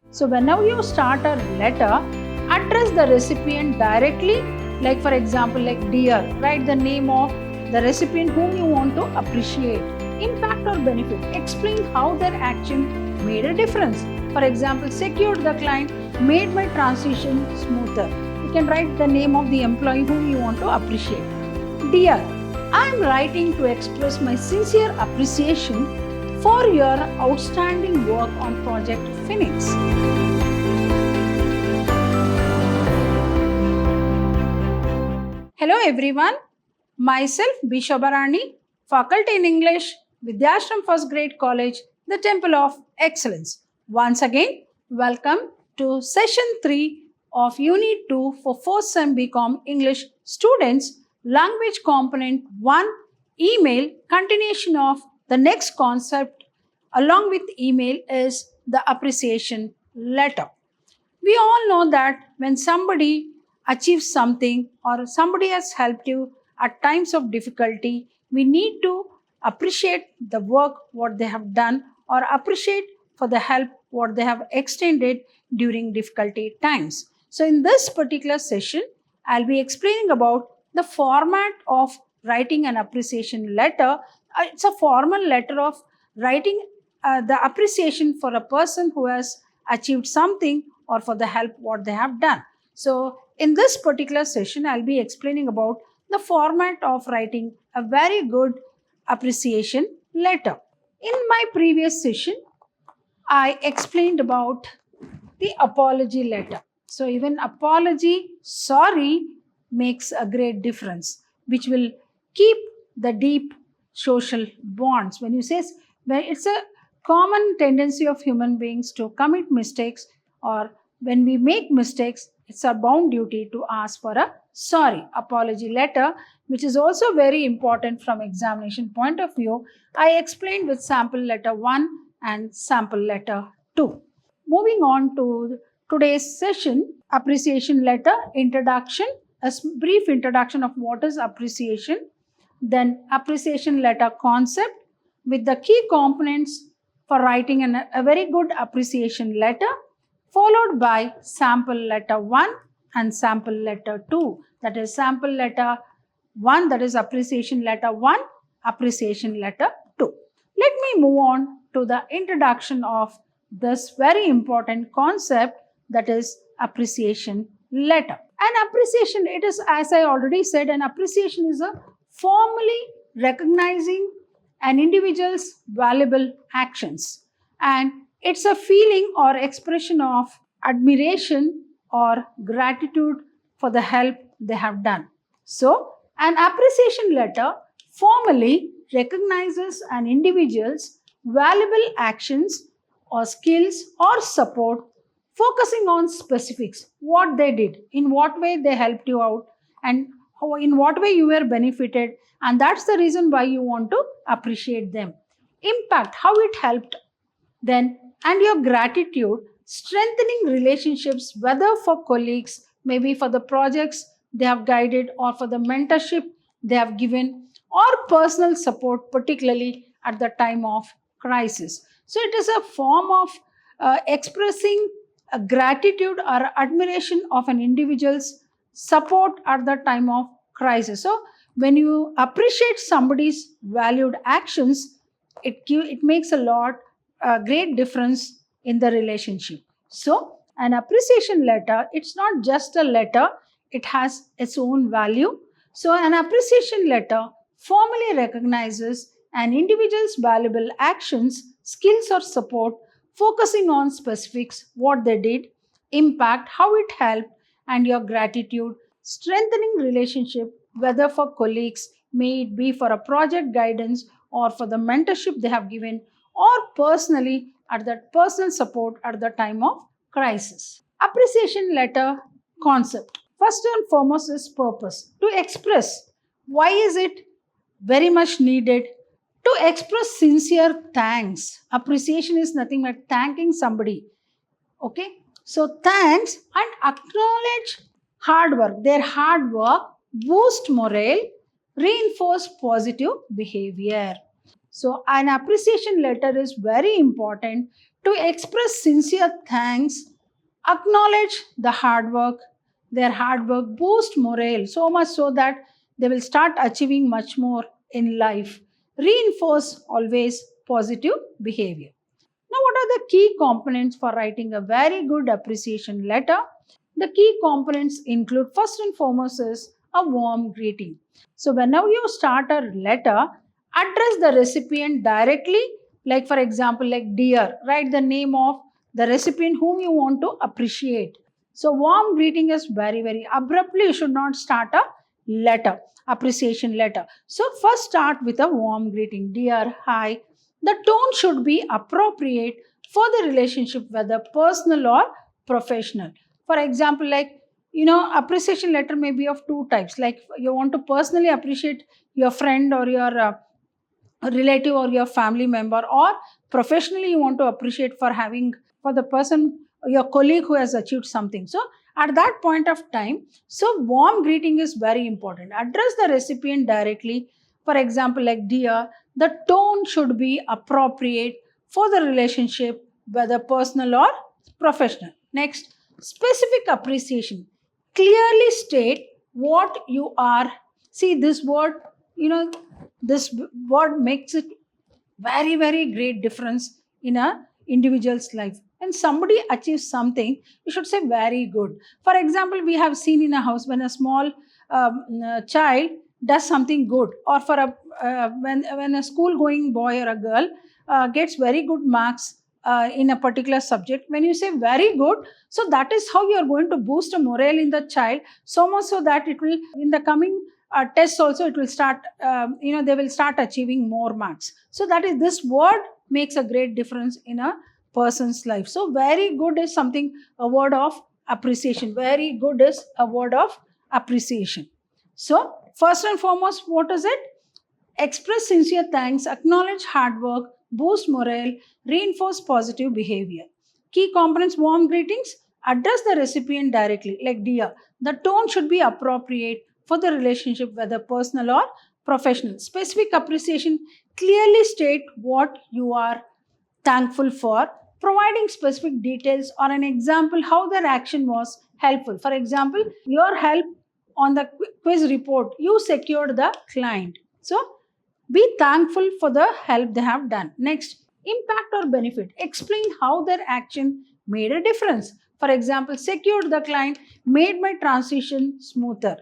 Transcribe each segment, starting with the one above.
So whenever you start a letter, address the recipient directly, like for example, like dear, write the name of the recipient whom you want to appreciate. Impact or benefit, explain how their action made a difference. For example, secured the client, made my transition smoother. You can write the name of the employee whom you want to appreciate. Dear, I am writing to express my sincere appreciation for your outstanding work on Project Phoenix. Hello everyone, myself B. Shobarani, faculty in English, Vidhyaashram First Grade College, the Temple of Excellence. Once again, welcome to session 3 of Unit 2 for 4th Sem BCom English students, Language Component 1, Email, continuation of the next concept along with email is the appreciation letter. We all know that when somebody achieves something or somebody has helped you at times of difficulty, we need to appreciate the work what they have done or appreciate for the help what they have extended during difficulty times. So in this particular session, I'll be explaining about the format of writing an appreciation letter. It's a formal letter of writing the appreciation for a person who has achieved something or for the help what they have done. So in this particular session, I'll be explaining about the format of writing a very good appreciation letter. In my previous session, I explained about the apology letter. So even apology, sorry, makes a great difference, which will keep the deep social bonds. When you say, when it's a common tendency of human beings to commit mistakes, or when we make mistakes, it's our bound duty to ask for a sorry apology letter, which is also very important from examination point of view. I explained with sample letter 1 and sample letter 2. Moving on to today's session, appreciation letter, introduction, a brief introduction of what is appreciation, then appreciation letter concept with the key components for writing a very good appreciation letter, followed by sample letter 1 and sample letter 2. That is sample letter 1, that is appreciation letter 1, appreciation letter 2. Let me move on to the introduction of this very important concept, that is appreciation letter. An appreciation, it is, as I already said, an appreciation is a formally recognizing an individual's valuable actions, and it's a feeling or expression of admiration or gratitude for the help they have done. So, an appreciation letter formally recognizes an individual's valuable actions or skills or support, focusing on specifics, what they did, in what way they helped you out, and how, in what way you were benefited, and that's the reason why you want to appreciate them. Impact, how it helped, then, and your gratitude, strengthening relationships, whether for colleagues, maybe for the projects they have guided, or for the mentorship they have given, or personal support, particularly at the time of crisis. So it is a form of expressing a gratitude or admiration of an individual's support at the time of crisis. So when you appreciate somebody's valued actions, it makes a great difference in the relationship. So an appreciation letter, it's not just a letter, it has its own value. So an appreciation letter formally recognizes an individual's valuable actions, skills or support, focusing on specifics, what they did, impact, how it helped, and your gratitude, strengthening relationship, whether for colleagues, may it be for a project guidance or for the mentorship they have given, or personally at that personal support at the time of crisis. Appreciation letter concept. First and foremost is purpose. To express why is it very much needed, to express sincere thanks. Appreciation is nothing but thanking somebody. Okay. So thanks and acknowledge hard work. Their hard work boost morale, reinforce positive behavior. So an appreciation letter is very important To express sincere thanks, acknowledge the hard work. Their hard work boosts morale so much so that they will start achieving much more in life. Reinforce always positive behavior. Now, what are the key components for writing a very good appreciation letter? The key components include, first and foremost, is a warm greeting. So, whenever you start a letter, address the recipient directly, like for example, like dear, write the name of the recipient whom you want to appreciate. So, warm greeting is very, very abruptly, you should not start a letter, appreciation letter. So, first start with a warm greeting, dear, hi. The tone should be appropriate for the relationship, whether personal or professional. For example, like, appreciation letter may be of two types. Like, you want to personally appreciate your friend or your relative or your family member, or professionally you want to appreciate for the person, your colleague who has achieved something. So at that point of time, so warm greeting is very important. Address the recipient directly. For example, like, dear, the tone should be appropriate for the relationship, whether personal or professional. Next, specific appreciation. Clearly state what you are. See, this word, this word makes it very, very great difference in a individual's life. When somebody achieves something, you should say very good. For example, we have seen in a house when a small child does something good, or for a when a school going boy or a girl gets very good marks in a particular subject, when you say very good, so that is how you are going to boost a morale in the child, so much so that it will, in the coming tests also, it will start, they will start achieving more marks. So that is, this word makes a great difference in a person's life. So very good is something, a word of appreciation. Very good is a word of appreciation. So first and foremost, what is it? Express sincere thanks, acknowledge hard work, boost morale, reinforce positive behavior. Key components: warm greetings, address the recipient directly, like dear. The tone should be appropriate for the relationship, whether personal or professional. Specific appreciation, clearly state what you are thankful for, providing specific details or an example how their action was helpful. For example, your help on the quiz report, you secured the client. So, be thankful for the help they have done. Next, impact or benefit. Explain how their action made a difference. For example, secured the client, made my transition smoother.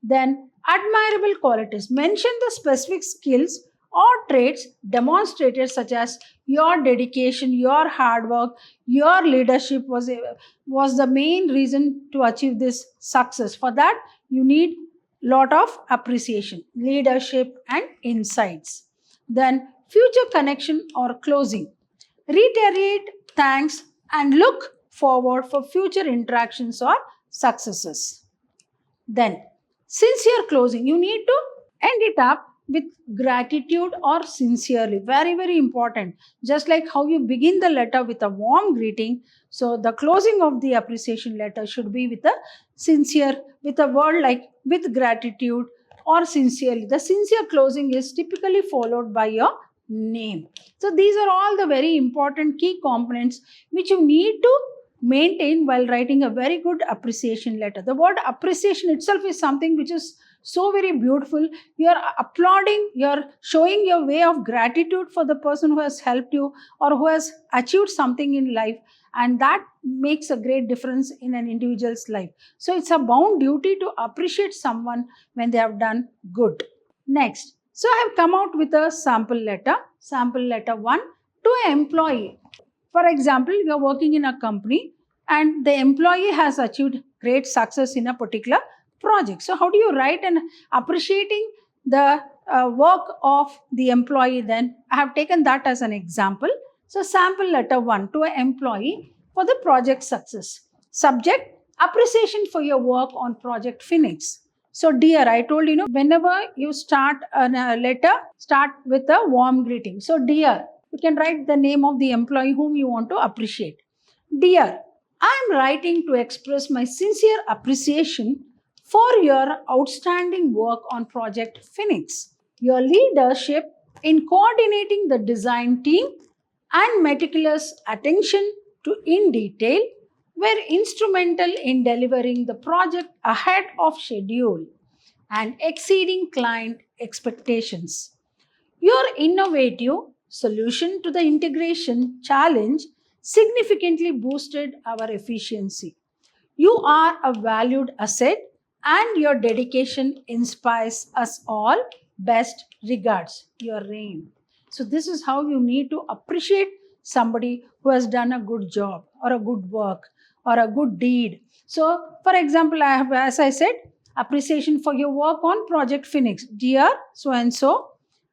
Then, admirable qualities. Mention the specific skills or traits demonstrated, such as your dedication, your hard work, your leadership was the main reason to achieve this success. For that, you need lot of appreciation, leadership, and insights. Then, future connection or closing. Reiterate thanks and look forward for future interactions or successes. Then, sincere closing. You need to end it up with gratitude or sincerely. Very, very important. Just like how you begin the letter with a warm greeting, so the closing of the appreciation letter should be with a sincere, with a word like with gratitude or sincerely. The sincere closing is typically followed by your name. So these are all the very important key components which you need to maintain while writing a very good appreciation letter. The word appreciation itself is something which is so very beautiful. You are applauding, you are showing your way of gratitude for the person who has helped you or who has achieved something in life, and that makes a great difference in an individual's life. So it's a bound duty to appreciate someone when they have done good. Next, so I have come out with a sample letter 1 to an employee. For example, you are working in a company and the employee has achieved great success in a particular project. So how do you write and appreciating the work of the employee? Then I have taken that as an example. So sample letter 1 to an employee for the project success. Subject: appreciation for your work on project Phoenix. So dear, I told you, whenever you start a letter, start with a warm greeting. So dear, you can write the name of the employee whom you want to appreciate. Dear, I am writing to express my sincere appreciation for your outstanding work on Project Phoenix. Your leadership in coordinating the design team and meticulous attention to in detail were instrumental in delivering the project ahead of schedule and exceeding client expectations. Your innovative solution to the integration challenge significantly boosted our efficiency. You are a valued asset and your dedication inspires us all. Best regards, your reign. So, this is how you need to appreciate somebody who has done a good job or a good work or a good deed. So, for example, I have, as I said, appreciation for your work on Project Phoenix. Dear so and so,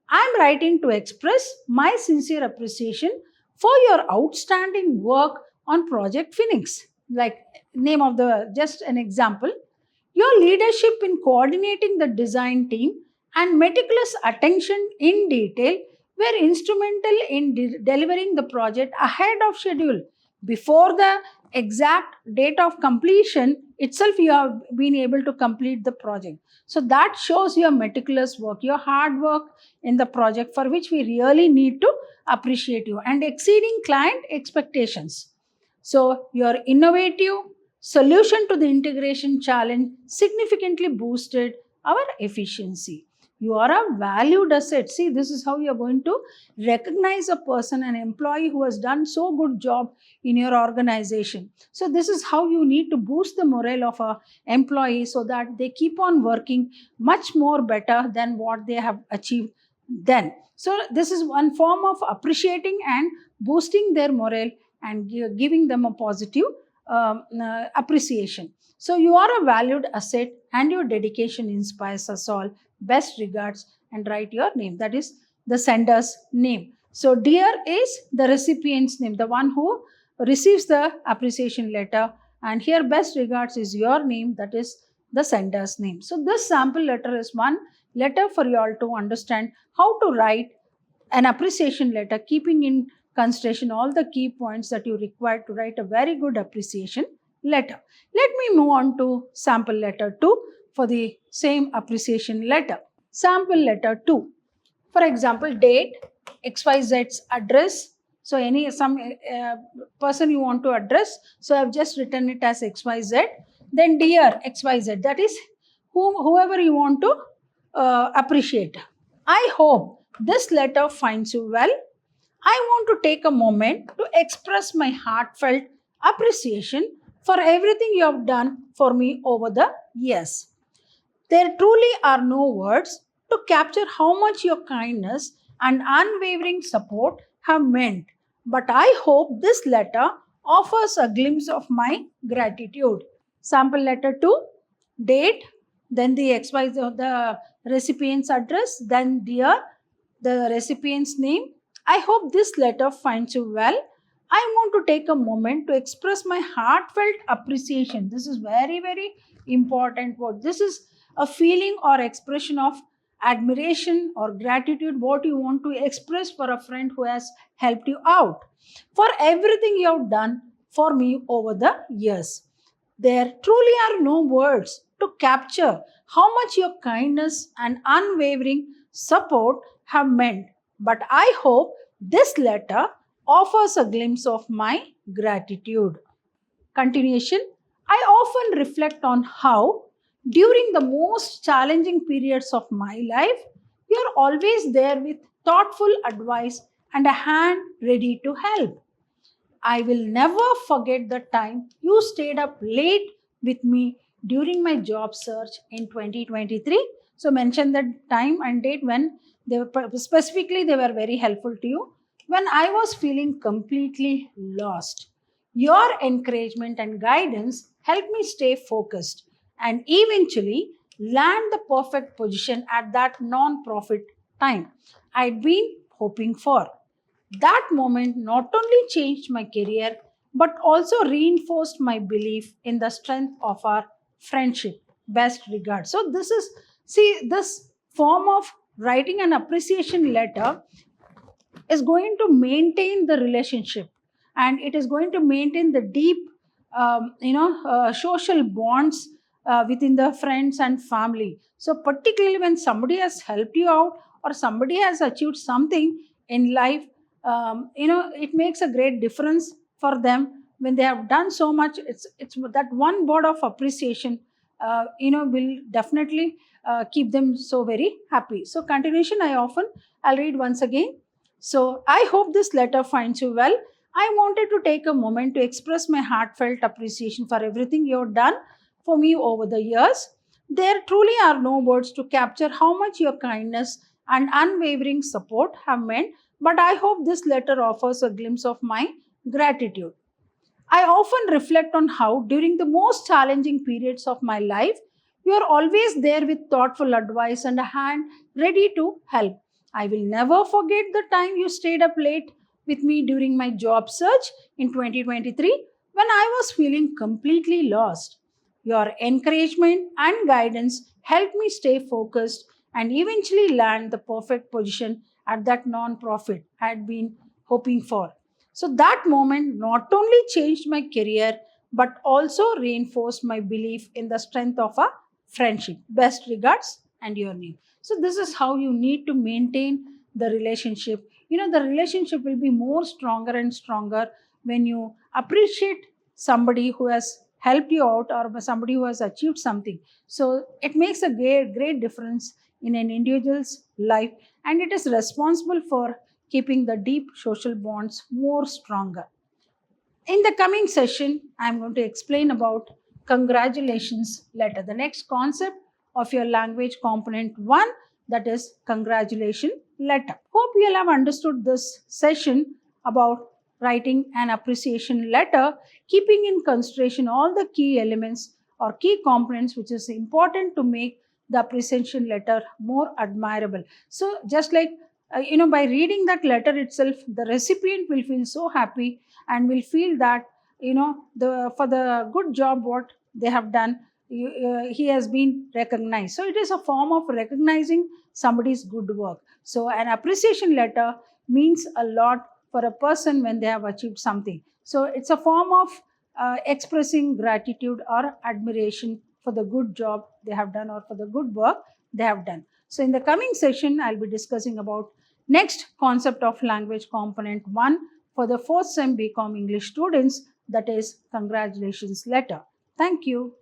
I am writing to express my sincere appreciation for your outstanding work on Project Phoenix. Like name of the just an example, your leadership in coordinating the design team and meticulous attention in detail were instrumental in delivering the project ahead of schedule. Before the exact date of completion itself, you have been able to complete the project. So that shows your meticulous work, your hard work in the project, for which we really need to appreciate you, and exceeding client expectations. So your innovative solution to the integration challenge significantly boosted our efficiency. You are a valued asset. See, this is how you are going to recognize a person, an employee who has done so good job in your organization. So this is how you need to boost the morale of a employee so that they keep on working much more better than what they have achieved then. So this is one form of appreciating and boosting their morale and giving them a positive appreciation. So you are a valued asset and your dedication inspires us all. Best regards, and write your name. That is the sender's name. So dear is the recipient's name, the one who receives the appreciation letter, and here best regards is your name, that is the sender's name. So this sample letter is one letter for you all to understand how to write an appreciation letter, keeping in consideration all the key points that you require to write a very good appreciation letter. Let me move on to sample letter 2 for the same appreciation letter. Sample letter 2. For example, date, XYZ's address. So some person you want to address. So I have just written it as XYZ. Then dear XYZ, that is whoever you want to appreciate. I hope this letter finds you well. I want to take a moment to express my heartfelt appreciation for everything you have done for me over the years. There truly are no words to capture how much your kindness and unwavering support have meant, but I hope this letter offers a glimpse of my gratitude. Sample letter 2, date, then the XYZ of the recipient's address, then dear, the recipient's name. I hope this letter finds you well. I want to take a moment to express my heartfelt appreciation. This is very, very important word. This is a feeling or expression of admiration or gratitude, what you want to express for a friend who has helped you out, for everything you have done for me over the years. There truly are no words to capture how much your kindness and unwavering support have meant, but I hope this letter offers a glimpse of my gratitude. Continuation. I often reflect on how, during the most challenging periods of my life, you are always there with thoughtful advice and a hand ready to help. I will never forget the time you stayed up late with me during my job search in 2023. So mention the time and date when they were specifically they were very helpful to you when I was feeling completely lost. Your encouragement and guidance helped me stay focused and eventually land the perfect position at that non-profit time I'd been hoping for. That moment not only changed my career but also reinforced my belief in the strength of our friendship. Best regards. So, this is, see, this form of writing an appreciation letter is going to maintain the relationship and it is going to maintain the deep, social bonds within the friends and family. So, particularly when somebody has helped you out or somebody has achieved something in life, it makes a great difference for them when they have done so much. It's that one word of appreciation, will definitely keep them so very happy. So continuation, I'll read once again. So I hope this letter finds you well. I wanted to take a moment to express my heartfelt appreciation for everything you've done for me over the years. There truly are no words to capture how much your kindness and unwavering support have meant, but I hope this letter offers a glimpse of my gratitude. I often reflect on how, during the most challenging periods of my life, you are always there with thoughtful advice and a hand ready to help. I will never forget the time you stayed up late with me during my job search in 2023 when I was feeling completely lost. Your encouragement and guidance helped me stay focused and eventually land the perfect position at that non-profit I had been hoping for. So that moment not only changed my career but also reinforced my belief in the strength of a friendship. Best regards and your name. So this is how you need to maintain the relationship. The relationship will be more stronger and stronger when you appreciate somebody who has helped you out or somebody who has achieved something. So it makes a great difference in an individual's life, and it is responsible for keeping the deep social bonds more stronger. In the coming session, I'm going to explain about congratulations letter, the next concept of your language component 1, that is congratulation letter. Hope you'll have understood this session about writing an appreciation letter, keeping in consideration all the key elements or key components which is important to make the appreciation letter more admirable. So just like by reading that letter itself, the recipient will feel so happy and will feel that the for the good job what they have done, he has been recognized. So it is a form of recognizing somebody's good work. So an appreciation letter means a lot for a person when they have achieved something. So it's a form of expressing gratitude or admiration for the good job they have done or for the good work they have done. So in the coming session, I'll be discussing about next concept of language component 1 for the 4th sem BCom English students, that is congratulations letter. Thank you.